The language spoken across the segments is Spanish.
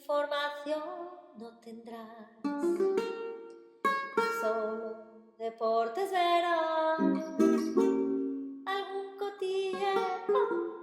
información no tendrás, solo deportes verás, algún cotilleo,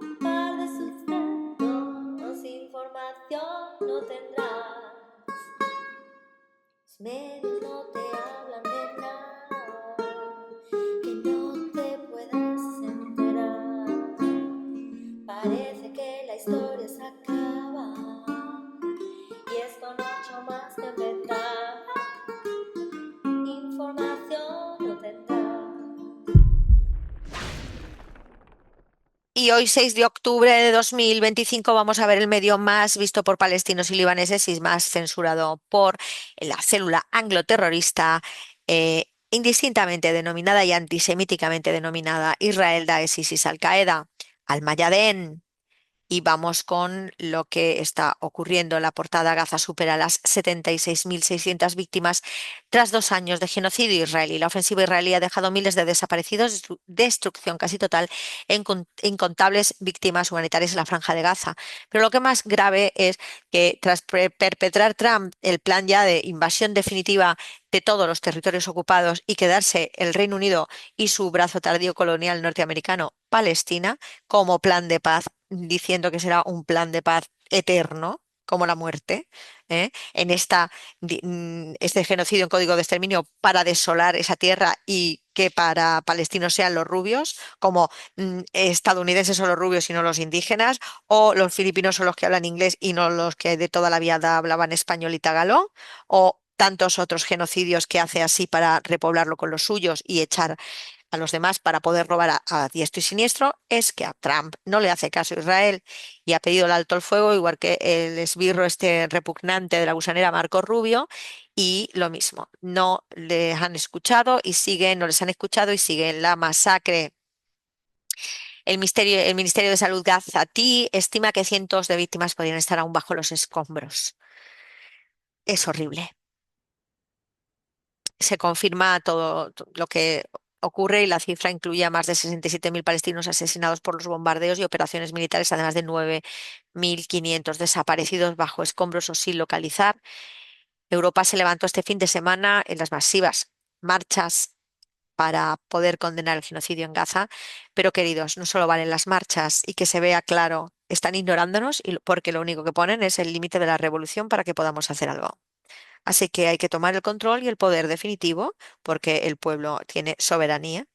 un par de sustratos, información no tendrás. Los medios no te hablan de nada que no te puedas enterar. Parece que la historia se acaba y es con 8 más que empezar. Información no tendrás. Y hoy, 6 de octubre de 2025, vamos a ver el medio más visto por palestinos y libaneses y más censurado por la célula angloterrorista indistintamente denominada y antisemíticamente denominada Israel, Daesh, ISIS, Al-Qaeda, Al-Mayadeen. Y vamos con lo que está ocurriendo. La portada: Gaza supera las 76.600 víctimas tras 2 años de genocidio israelí. La ofensiva israelí ha dejado miles de desaparecidos, destrucción casi total e incontables víctimas humanitarias en la franja de Gaza. Pero lo que más grave es que tras perpetrar Trump el plan ya de invasión definitiva de todos los territorios ocupados y quedarse el Reino Unido y su brazo tardío colonial norteamericano, Palestina, como plan de paz, diciendo que será un plan de paz eterno, como la muerte, en este genocidio en código de exterminio para desolar esa tierra y que para palestinos sean los rubios, como estadounidenses son los rubios y no los indígenas, o los filipinos son los que hablan inglés y no los que de toda la vida hablaban español y tagalog, o tantos otros genocidios que hace así para repoblarlo con los suyos y echar a los demás para poder robar a diestro y siniestro. Es que a Trump no le hace caso a Israel y ha pedido el alto el fuego, igual que el esbirro este repugnante de la gusanera Marco Rubio, y lo mismo, no les han escuchado y siguen, no les han escuchado y siguen la masacre. El Ministerio de Salud gazatí estima que cientos de víctimas podrían estar aún bajo los escombros. Es horrible. Se confirma todo lo que ocurre y la cifra incluye a más de 67.000 palestinos asesinados por los bombardeos y operaciones militares, además de 9.500 desaparecidos bajo escombros o sin localizar. Europa se levantó este fin de semana en las masivas marchas para poder condenar el genocidio en Gaza, pero queridos, no solo valen las marchas y que se vea claro, están ignorándonos porque lo único que ponen es el límite de la revolución para que podamos hacer algo. Así que hay que tomar el control y el poder definitivo, porque el pueblo tiene soberanía,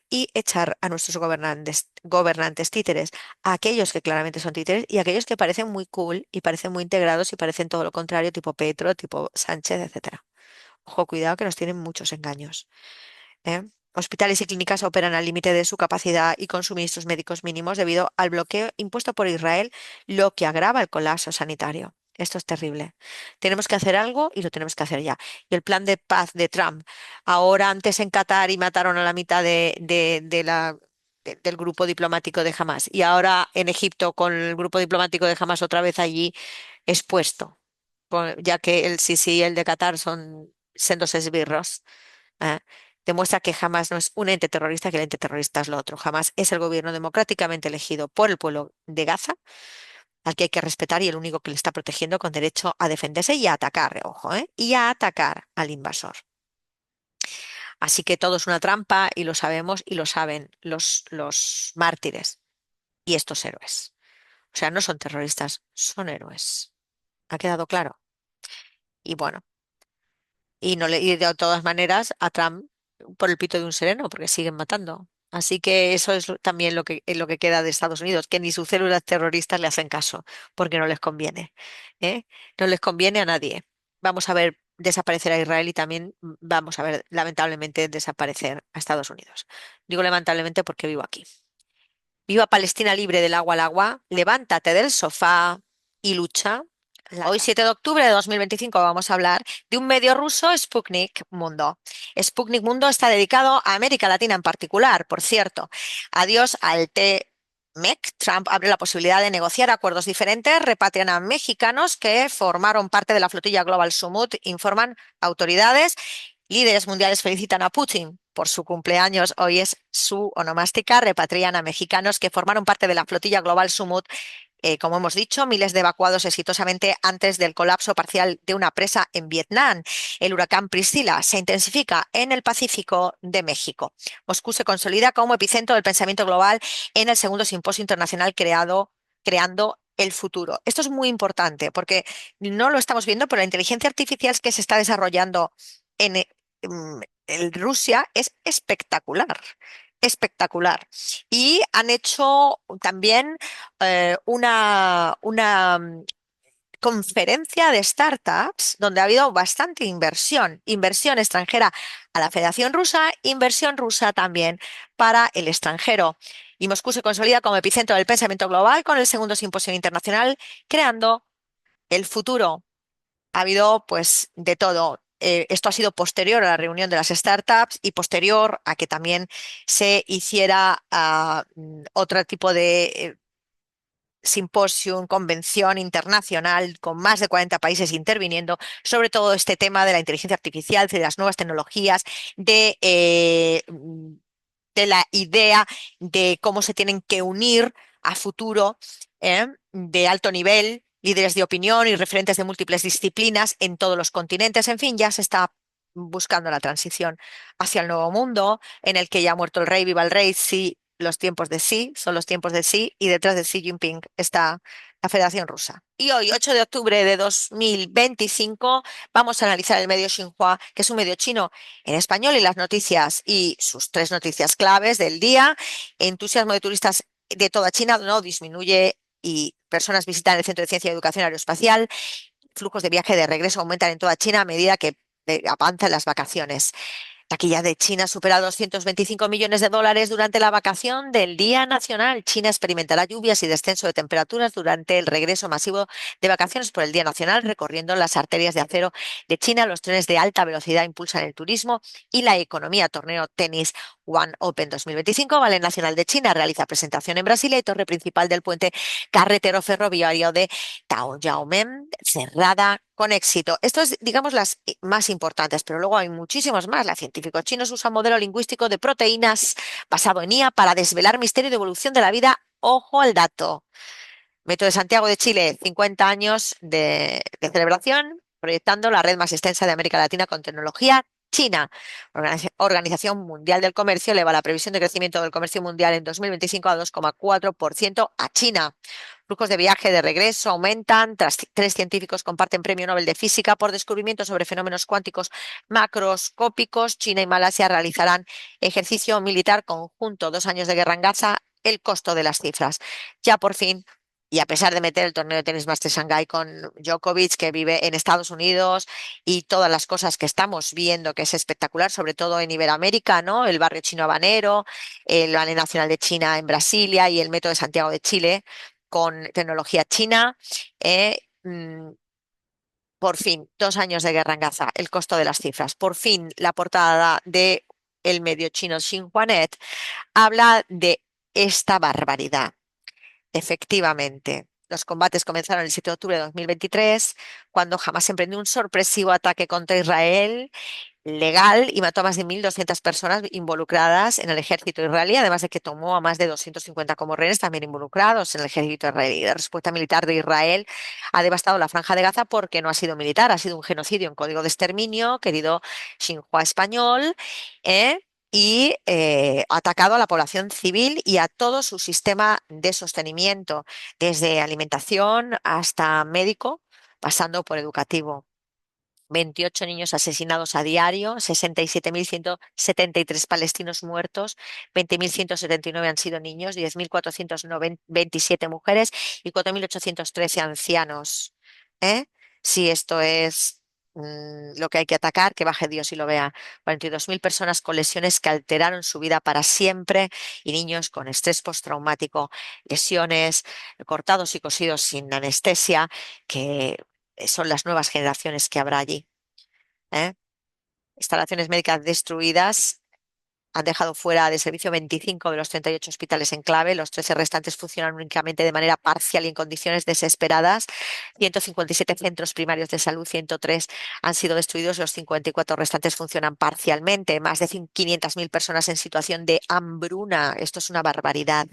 y echar a nuestros gobernantes títeres, a aquellos que claramente son títeres y a aquellos que parecen muy cool y parecen muy integrados y parecen todo lo contrario, tipo Petro, tipo Sánchez, etcétera. Ojo, cuidado que nos tienen muchos engaños. ¿eh? Hospitales y clínicas operan al límite de su capacidad y con suministros médicos mínimos debido al bloqueo impuesto por Israel, lo que agrava el colapso sanitario. Esto es terrible. Tenemos que hacer algo y lo tenemos que hacer ya. Y el plan de paz de Trump, ahora antes en Qatar y mataron a la mitad del grupo diplomático de Hamas, y ahora en Egipto con el grupo diplomático de Hamas otra vez allí expuesto, ya que el Sisi y el de Qatar son sendos esbirros. ¿eh? Demuestra que jamás no es un ente terrorista, que el ente terrorista es lo otro. Jamás es el gobierno democráticamente elegido por el pueblo de Gaza, al que hay que respetar y el único que le está protegiendo con derecho a defenderse y a atacar, ojo, y a atacar al invasor. Así que todo es una trampa y lo sabemos y lo saben los mártires y estos héroes. O sea, no son terroristas, son héroes. ¿Ha quedado claro? Y bueno, y, no le, y de todas maneras a Trump por el pito de un sereno, porque siguen matando. Así que eso es también lo que queda de Estados Unidos, que ni sus células terroristas le hacen caso, porque no les conviene. ¿eh? No les conviene a nadie. Vamos a ver desaparecer a Israel y también vamos a ver, lamentablemente, desaparecer a Estados Unidos. Digo lamentablemente porque vivo aquí. Viva Palestina libre del agua al agua, levántate del sofá y lucha. Hoy, 7 de octubre de 2025, vamos a hablar de un medio ruso, Sputnik Mundo. Sputnik Mundo está dedicado a América Latina en particular, por cierto. Adiós al T-MEC. Trump abre la posibilidad de negociar acuerdos diferentes, repatrian a mexicanos que formaron parte de la flotilla Global Summit, informan autoridades. Líderes mundiales felicitan a Putin por su cumpleaños. Hoy es su onomástica. Repatrian a mexicanos que formaron parte de la flotilla Global Summit como hemos dicho, miles de evacuados exitosamente antes del colapso parcial de una presa en Vietnam. El huracán Priscilla se intensifica en el Pacífico de México. Moscú se consolida como epicentro del pensamiento global en el segundo simposio internacional creando el futuro. Esto es muy importante porque no lo estamos viendo, pero la inteligencia artificial que se está desarrollando en Rusia es espectacular. Espectacular. Y han hecho también una conferencia de startups donde ha habido bastante inversión extranjera a la Federación Rusa, inversión rusa también para el extranjero. Y Moscú se consolida como epicentro del pensamiento global con el segundo simposio internacional, creando el futuro. Ha habido pues de todo. Esto ha sido posterior a la reunión de las startups y posterior a que también se hiciera otro tipo de simposium, convención internacional con más de 40 países interviniendo sobre todo este tema de la inteligencia artificial, de las nuevas tecnologías, de la idea de cómo se tienen que unir a futuro de alto nivel, líderes de opinión y referentes de múltiples disciplinas en todos los continentes. En fin, ya se está buscando la transición hacia el nuevo mundo en el que ya ha muerto el rey, viva el rey, sí, los tiempos de sí, son los tiempos de sí, y detrás de Xi Jinping está la Federación Rusa. Y hoy, 8 de octubre de 2025, vamos a analizar el medio Xinhua, que es un medio chino en español, y las noticias y sus tres noticias claves del día. Entusiasmo de turistas de toda China no disminuye y personas visitan el Centro de Ciencia y Educación Aeroespacial. Flujos de viaje de regreso aumentan en toda China a medida que avanzan las vacaciones. Taquilla de China supera 225 millones de dólares durante la vacación del Día Nacional. China experimentará lluvias y descenso de temperaturas durante el regreso masivo de vacaciones por el Día Nacional, recorriendo las arterias de acero de China. Los trenes de alta velocidad impulsan el turismo y la economía. Torneo tenis One Open 2025. Ballet Nacional de China realiza presentación en Brasilia y torre principal del puente carretero ferroviario de Taoyuan cerrada con éxito. Esto es, digamos, las más importantes, pero luego hay muchísimos más. La científicos chinos usan modelo lingüístico de proteínas basado en IA para desvelar misterio de evolución de la vida. Ojo al dato. Metro de Santiago de Chile, 50 años de celebración, proyectando la red más extensa de América Latina con tecnología china. Organización Mundial del Comercio eleva la previsión de crecimiento del comercio mundial en 2025 a 2,4% a China. Flujos de viaje de regreso aumentan tras tres científicos comparten premio Nobel de Física por descubrimiento sobre fenómenos cuánticos macroscópicos. China y Malasia realizarán ejercicio militar conjunto, 2 años de guerra en Gaza, el costo de las cifras. Ya por fin, y a pesar de meter el torneo de tenis Masters Shanghai con Djokovic, que vive en Estados Unidos, y todas las cosas que estamos viendo, que es espectacular, sobre todo en Iberoamérica, ¿no? El barrio chino habanero, el Ballet Nacional de China en Brasilia y el Metro de Santiago de Chile con tecnología china. eh, mm, por fin, 2 años de guerra en Gaza, el costo de las cifras. Por fin, la portada de el medio chino Xinhuanet habla de esta barbaridad. Efectivamente, los combates comenzaron el 7 de octubre de 2023, cuando Hamas emprendió un sorpresivo ataque contra Israel legal y mató a más de 1.200 personas involucradas en el ejército israelí, además de que tomó a más de 250 como rehenes también involucrados en el ejército israelí. La respuesta militar de Israel ha devastado la franja de Gaza porque no ha sido militar, ha sido un genocidio en código de exterminio, querido Xinhua español, ¿eh? Y ha atacado a la población civil y a todo su sistema de sostenimiento, desde alimentación hasta médico, pasando por educativo. 28 niños asesinados a diario, 67.173 palestinos muertos, 20.179 han sido niños, 10.427 mujeres y 4.813 ancianos. ¿Eh? Si esto es lo que hay que atacar, que baje Dios y lo vea. 42.000 personas con lesiones que alteraron su vida para siempre y niños con estrés postraumático, lesiones cortados y cosidos sin anestesia, que son las nuevas generaciones que habrá allí. ¿Eh? Instalaciones médicas destruidas han dejado fuera de servicio 25 de los 38 hospitales en clave. Los 13 restantes funcionan únicamente de manera parcial y en condiciones desesperadas. 157 centros primarios de salud, 103 han sido destruidos. Los 54 restantes funcionan parcialmente. Más de 500.000 personas en situación de hambruna. Esto es una barbaridad.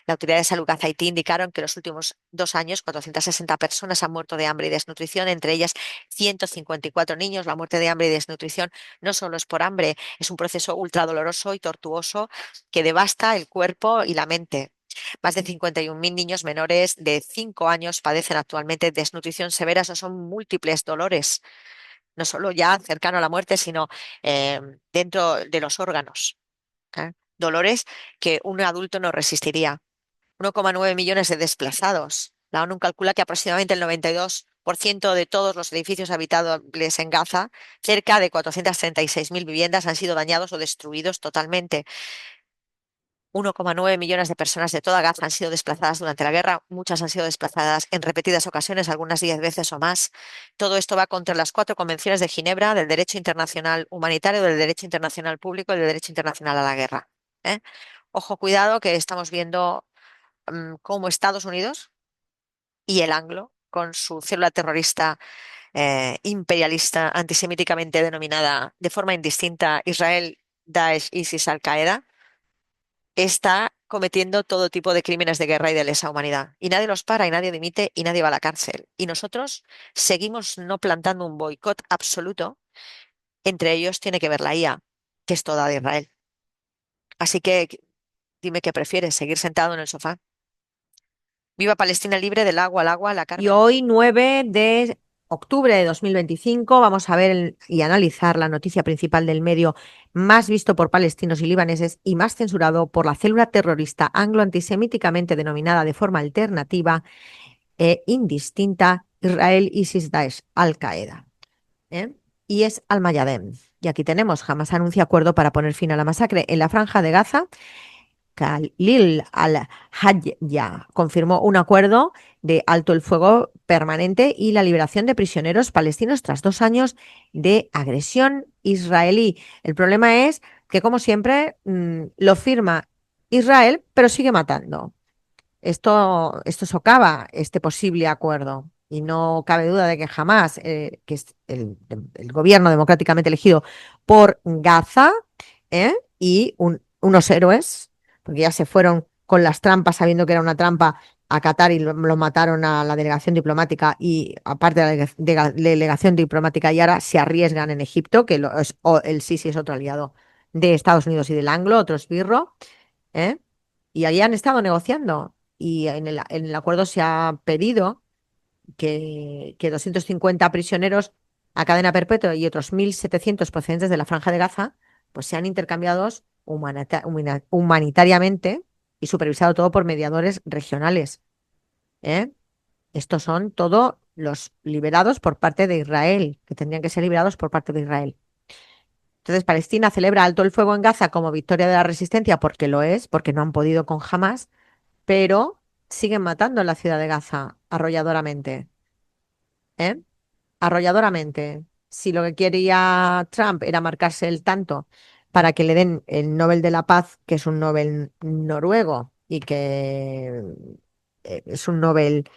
La Autoridad de Salud de Haití indicaron que en los últimos 2 años, 460 personas han muerto de hambre y desnutrición, entre ellas 154 niños. La muerte de hambre y desnutrición no solo es por hambre, es un proceso ultra doloroso y tortuoso que devasta el cuerpo y la mente. Más de 51.000 niños menores de 5 años padecen actualmente desnutrición severa. Esos son múltiples dolores, no solo ya cercano a la muerte, sino eh, dentro de los órganos. Dolores que un adulto no resistiría. 1,9 millones de desplazados. La ONU calcula que aproximadamente el 92% de todos los edificios habitables en Gaza, cerca de 436.000 viviendas, han sido dañados o destruidos totalmente. 1,9 millones de personas de toda Gaza han sido desplazadas durante la guerra, muchas han sido desplazadas en repetidas ocasiones, algunas 10 veces o más. Todo esto va contra las 4 convenciones de Ginebra, del derecho internacional humanitario, del derecho internacional público y del derecho internacional a la guerra. ¿eh? Ojo, cuidado, que estamos viendo cómo Estados Unidos y el Anglo, con su célula terrorista imperialista, antisemíticamente denominada de forma indistinta Israel, Daesh, ISIS, Al-Qaeda, está cometiendo todo tipo de crímenes de guerra y de lesa humanidad. Y nadie los para, y nadie dimite, y nadie va a la cárcel. Y nosotros seguimos no plantando un boicot absoluto. Entre ellos tiene que ver la IA, que es toda de Israel. Así que dime qué prefieres, seguir sentado en el sofá. Viva Palestina libre del agua al agua, la Y Carmen. hoy, 9 de octubre de 2025, vamos a ver y analizar la noticia principal del medio más visto por palestinos y libaneses y más censurado por la célula terrorista anglo-antisemíticamente denominada de forma alternativa e indistinta Israel, ISIS, Daesh, Al-Qaeda. ¿eh? Y es Al-Mayadem. Y aquí tenemos, Hamas anuncia acuerdo para poner fin a la masacre en la franja de Gaza. Khalil al-Hayya confirmó un acuerdo de alto el fuego permanente y la liberación de prisioneros palestinos tras 2 años de agresión israelí. El problema es que, como siempre, lo firma Israel, pero sigue matando. Esto socava este posible acuerdo. Y no cabe duda de que jamás, que es el gobierno democráticamente elegido por Gaza, y unos héroes, porque ya se fueron con las trampas sabiendo que era una trampa a Qatar y lo mataron a la delegación diplomática y aparte de la delegación diplomática y ahora se arriesgan en Egipto, que el Sisi es otro aliado de Estados Unidos y del Anglo, otro esbirro, ¿eh? Y ahí han estado negociando y en el acuerdo se ha pedido que 250 prisioneros a cadena perpetua y otros 1.700 procedentes de la Franja de Gaza pues sean intercambiados humanitariamente y supervisado todo por mediadores regionales. ¿eh? Estos son todos los liberados por parte de Israel, que tendrían que ser liberados por parte de Israel. Entonces, Palestina celebra alto el fuego en Gaza como victoria de la resistencia, porque lo es, porque no han podido con Hamas, pero siguen matando en la ciudad de Gaza arrolladoramente. ¿eh? Arrolladoramente. Si lo que quería Trump era marcarse el tanto para que le den el Nobel de la Paz, que es un Nobel noruego y que es un Nobel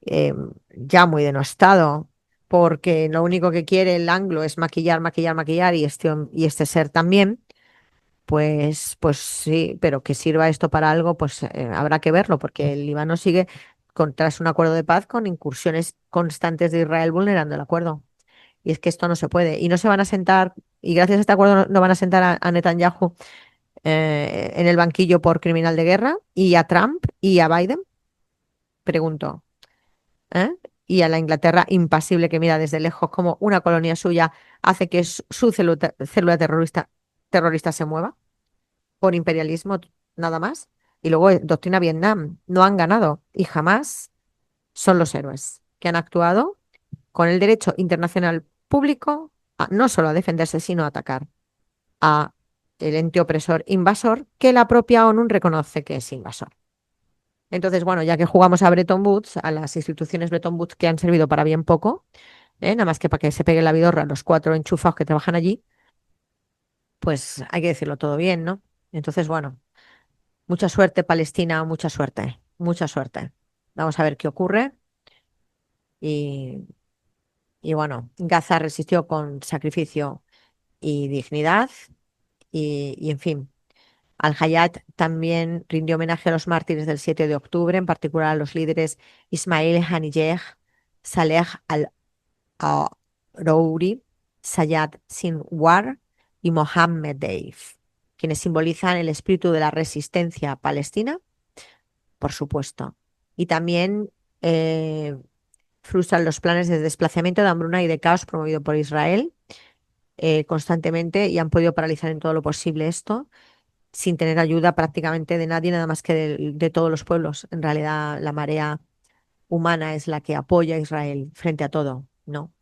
eh, ya muy denostado, porque lo único que quiere el anglo es maquillar, maquillar, maquillar y este ser también. Pues sí, pero que sirva esto para algo, pues habrá que verlo, porque el Líbano sigue tras un acuerdo de paz con incursiones constantes de Israel vulnerando el acuerdo. Y es que esto no se puede. Y no se van a sentar, y gracias a este acuerdo no van a sentar a Netanyahu en el banquillo por criminal de guerra, y a Trump y a Biden, pregunto. ¿eh? Y a la Inglaterra impasible que mira desde lejos como una colonia suya hace que su célula terrorista se mueva por imperialismo nada más. Y luego doctrina Vietnam. No han ganado y jamás son los héroes que han actuado con el derecho internacional público no solo a defenderse, sino a atacar a el ente opresor invasor que la propia ONU reconoce que es invasor. Entonces, bueno, ya que jugamos a Bretton Woods, a las instituciones Bretton Woods que han servido para bien poco, nada más que para que se pegue la vidorra los 4 enchufados que trabajan allí, pues hay que decirlo todo bien, ¿no? Entonces, bueno, mucha suerte, Palestina, mucha suerte, mucha suerte. Vamos a ver qué ocurre. Y, y bueno, Gaza resistió con sacrificio y dignidad y en fin. Al-Hayat también rindió homenaje a los mártires del 7 de octubre, en particular a los líderes Ismail Haniyeh, Saleh al-Rouri, Sayyad Sinwar y Mohammed Deif, quienes simbolizan el espíritu de la resistencia palestina, por supuesto. Y también frustran los planes de desplazamiento, de hambruna y de caos promovido por Israel constantemente, y han podido paralizar en todo lo posible esto sin tener ayuda prácticamente de nadie, nada más que de todos los pueblos. En realidad, la marea humana es la que apoya a Israel frente a todo, ¿no?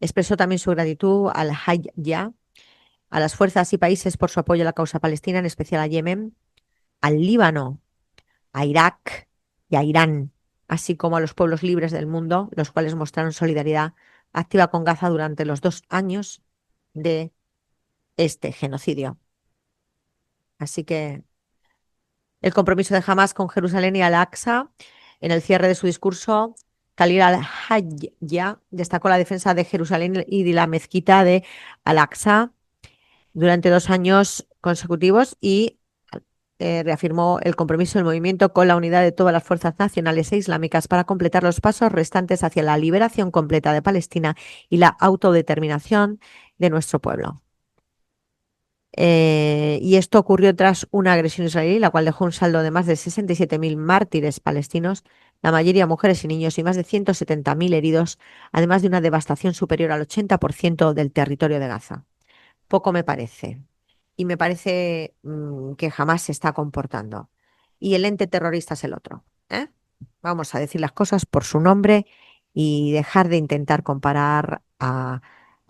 Expresó también su gratitud al Hayya, a las fuerzas y países por su apoyo a la causa palestina, en especial a Yemen, al Líbano, a Irak y a Irán, así como a los pueblos libres del mundo, los cuales mostraron solidaridad activa con Gaza durante los 2 años de este genocidio. Así que el compromiso de Hamas con Jerusalén y Al-Aqsa. En el cierre de su discurso, Khalil al-Hayya destacó la defensa de Jerusalén y de la mezquita de Al-Aqsa durante 2 años consecutivos y reafirmó el compromiso del movimiento con la unidad de todas las fuerzas nacionales e islámicas para completar los pasos restantes hacia la liberación completa de Palestina y la autodeterminación de nuestro pueblo. Y esto ocurrió tras una agresión israelí, la cual dejó un saldo de más de 67.000 mártires palestinos, la mayoría mujeres y niños, y más de 170.000 heridos, además de una devastación superior al 80% del territorio de Gaza. Poco me parece. Y me parece que jamás se está comportando. Y el ente terrorista es el otro, ¿eh? Vamos a decir las cosas por su nombre y dejar de intentar comparar a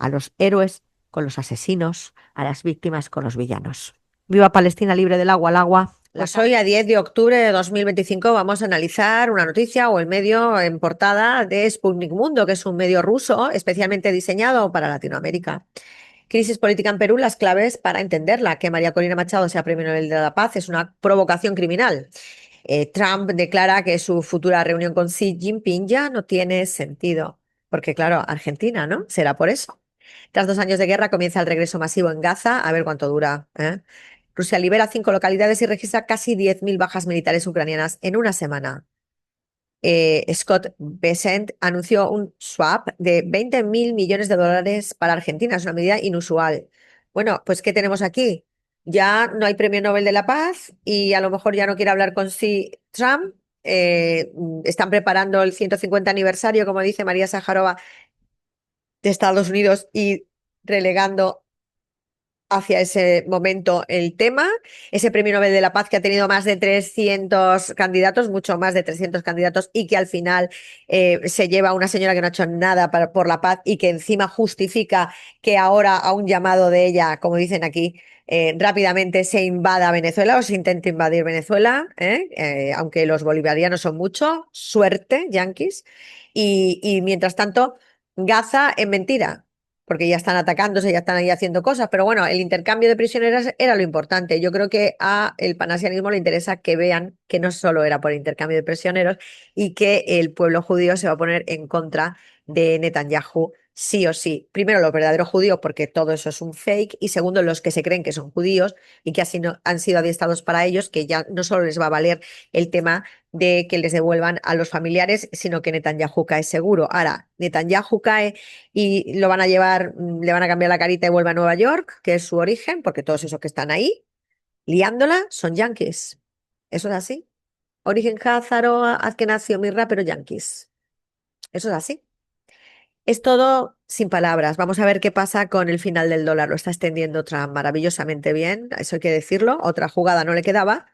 los héroes con los asesinos, a las víctimas con los villanos. Viva Palestina libre del agua al agua. Pues hoy, a 10 de octubre de 2025, vamos a analizar una noticia o el medio en portada de Sputnik Mundo, que es un medio ruso especialmente diseñado para Latinoamérica. Crisis política en Perú, las claves para entenderla. Que María Corina Machado sea Premio Nobel de la Paz es una provocación criminal. Trump declara que su futura reunión con Xi Jinping ya no tiene sentido. Porque claro, Argentina, ¿no? Será por eso. Tras 2 años de guerra comienza el regreso masivo en Gaza. A ver cuánto dura, ¿eh? Rusia libera 5 localidades y registra casi 10.000 bajas militares ucranianas en una semana. Scott Bessent anunció un swap de 20.000 millones de dólares para Argentina. Es una medida inusual. Bueno, pues ¿qué tenemos aquí? Ya no hay premio Nobel de la Paz y a lo mejor ya no quiere hablar con sí Trump. Están preparando el 150 aniversario, como dice María Sájarova, de Estados Unidos y relegando hacia ese momento el tema, ese premio Nobel de la Paz que ha tenido más de 300 candidatos, mucho más de 300 candidatos, y que al final se lleva a una señora que no ha hecho nada por la paz y que encima justifica que ahora a un llamado de ella, como dicen aquí, rápidamente se invada Venezuela o se intente invadir Venezuela, aunque los bolivarianos son muchos, suerte, yanquis, y mientras tanto, Gaza en mentira porque ya están atacándose, ya están ahí haciendo cosas, pero bueno, el intercambio de prisioneras era lo importante. Yo creo que a el panasianismo le interesa que vean que no solo era por el intercambio de prisioneros y que el pueblo judío se va a poner en contra de Netanyahu sí o sí. Primero, los verdaderos judíos, porque todo eso es un fake, y segundo, los que se creen que son judíos y que así no, han sido adiestrados para ellos, que ya no solo les va a valer el tema de que les devuelvan a los familiares, sino que Netanyahu cae seguro. Ahora, Netanyahu cae y lo van a llevar, le van a cambiar la carita y vuelve a Nueva York, que es su origen, porque todos esos que están ahí, liándola, son yanquis. Eso es así. Origen házaro, Azkenazio, Mirra, pero yanquis. Eso es así. Es todo sin palabras. Vamos a ver qué pasa con el final del dólar. Lo está extendiendo Trump maravillosamente bien, eso hay que decirlo. Otra jugada no le quedaba,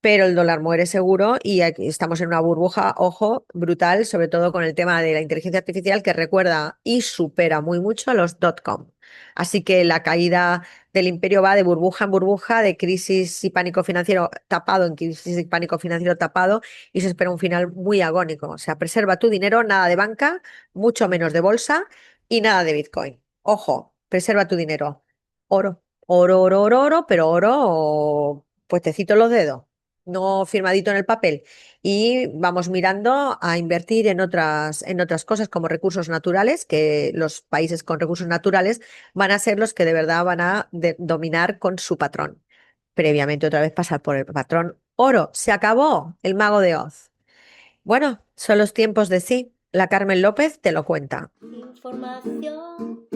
pero el dólar muere seguro y aquí estamos en una burbuja, ojo, brutal, sobre todo con el tema de la inteligencia artificial que recuerda y supera muy mucho a los .com. Así que la caída del imperio va de burbuja en burbuja, de crisis y pánico financiero tapado en crisis y pánico financiero tapado, y se espera un final muy agónico. O sea, preserva tu dinero, nada de banca, mucho menos de bolsa y nada de Bitcoin. Ojo, preserva tu dinero. Oro, oro, oro, oro, oro, pero oro, pues te cito los dedos, no firmadito en el papel. Y vamos mirando a invertir en otras cosas como recursos naturales, que los países con recursos naturales van a ser los que de verdad van a dominar con su patrón. previamente otra vez pasar por el patrón oro. Se acabó el Mago de Oz. Bueno, son los tiempos de sí. La Carmen López te lo cuenta. Información